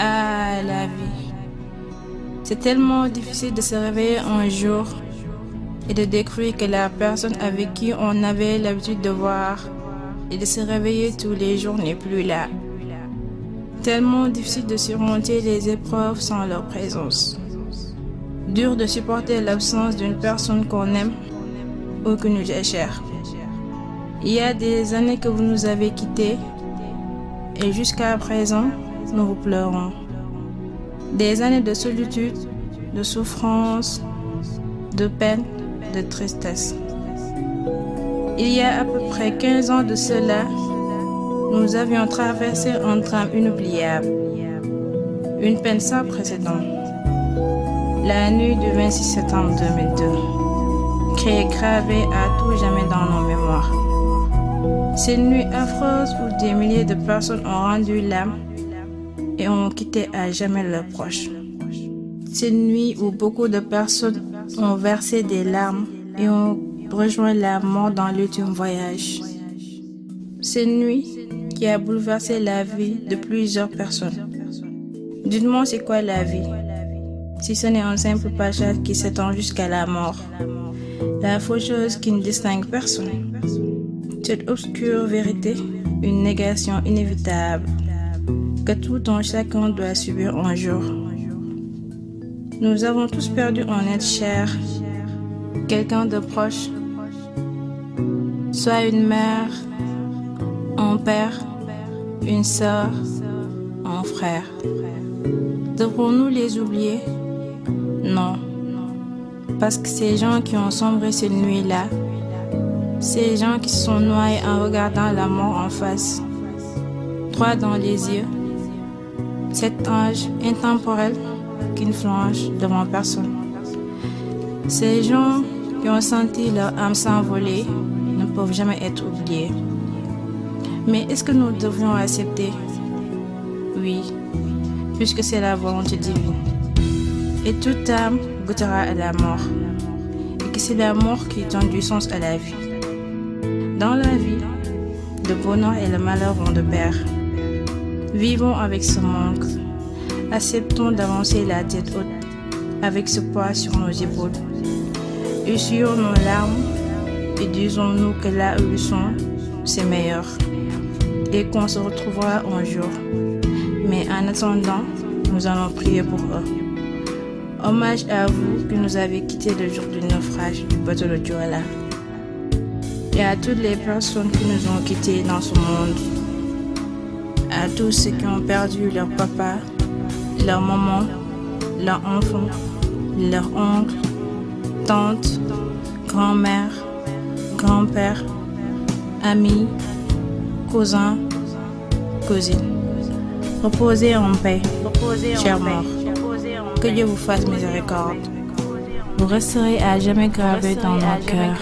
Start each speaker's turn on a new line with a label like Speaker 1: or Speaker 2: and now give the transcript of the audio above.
Speaker 1: Ah, la vie. C'est tellement difficile de se réveiller un jour et de découvrir que la personne avec qui on avait l'habitude de voir et de se réveiller tous les jours n'est plus là. Tellement difficile de surmonter les épreuves sans leur présence. Dur de supporter l'absence d'une personne qu'on aime ou qui nous est chère. Il y a des années que vous nous avez quittés et jusqu'à présent, nous vous pleurons. Des années de solitude, de souffrance, de peine, de tristesse. Il y a à peu près 15 ans de cela, nous avions traversé un drame inoubliable, une peine sans précédent. La nuit du 26 septembre 2002, qui est gravée à tout jamais dans nos mémoires. C'est une nuit affreuse où des milliers de personnes ont rendu l'âme et ont quitté à jamais leurs proches. C'est une nuit où beaucoup de personnes ont versé des larmes et ont rejoint la mort dans l'ultime voyage. C'est une nuit qui a bouleversé la vie de plusieurs personnes. Dites-moi, c'est quoi la vie? Si ce n'est un simple passage qui s'étend jusqu'à la mort. La faucheuse qui ne distingue personne. Cette obscure vérité, une négation inévitable que tout un chacun doit subir un jour. Nous avons tous perdu un être cher, quelqu'un de proche, soit une mère, un père, une sœur, un frère. Devrons-nous les oublier? Non, parce que ces gens qui ont sombré cette nuit-là, ces gens qui se sont noyés en regardant la mort en face, droit dans les yeux, cet ange intemporel qui ne flanche devant personne. Ces gens qui ont senti leur âme s'envoler ne peuvent jamais être oubliés. Mais est-ce que nous devrions accepter? Oui, puisque c'est la volonté divine. Et toute âme goûtera à la mort, et que c'est la mort qui donne du sens à la vie. Dans la vie, le bonheur et le malheur vont de pair. Vivons avec ce manque. Acceptons d'avancer la tête haute avec ce poids sur nos épaules. Essuyons nos larmes et disons-nous que là où ils sont, c'est meilleur et qu'on se retrouvera un jour. Mais en attendant, nous allons prier pour eux. Hommage à vous qui nous avez quittés le jour du naufrage du bateau de Joala. Et à toutes les personnes qui nous ont quittés dans ce monde. À tous ceux qui ont perdu leur papa, leur maman, leur enfant, leur oncle, tante, grand-mère, grand-père, amis, cousins, cousines. Reposez en paix, chers morts. Que Dieu vous fasse miséricorde. Vous resterez à jamais gravés dans nos cœurs.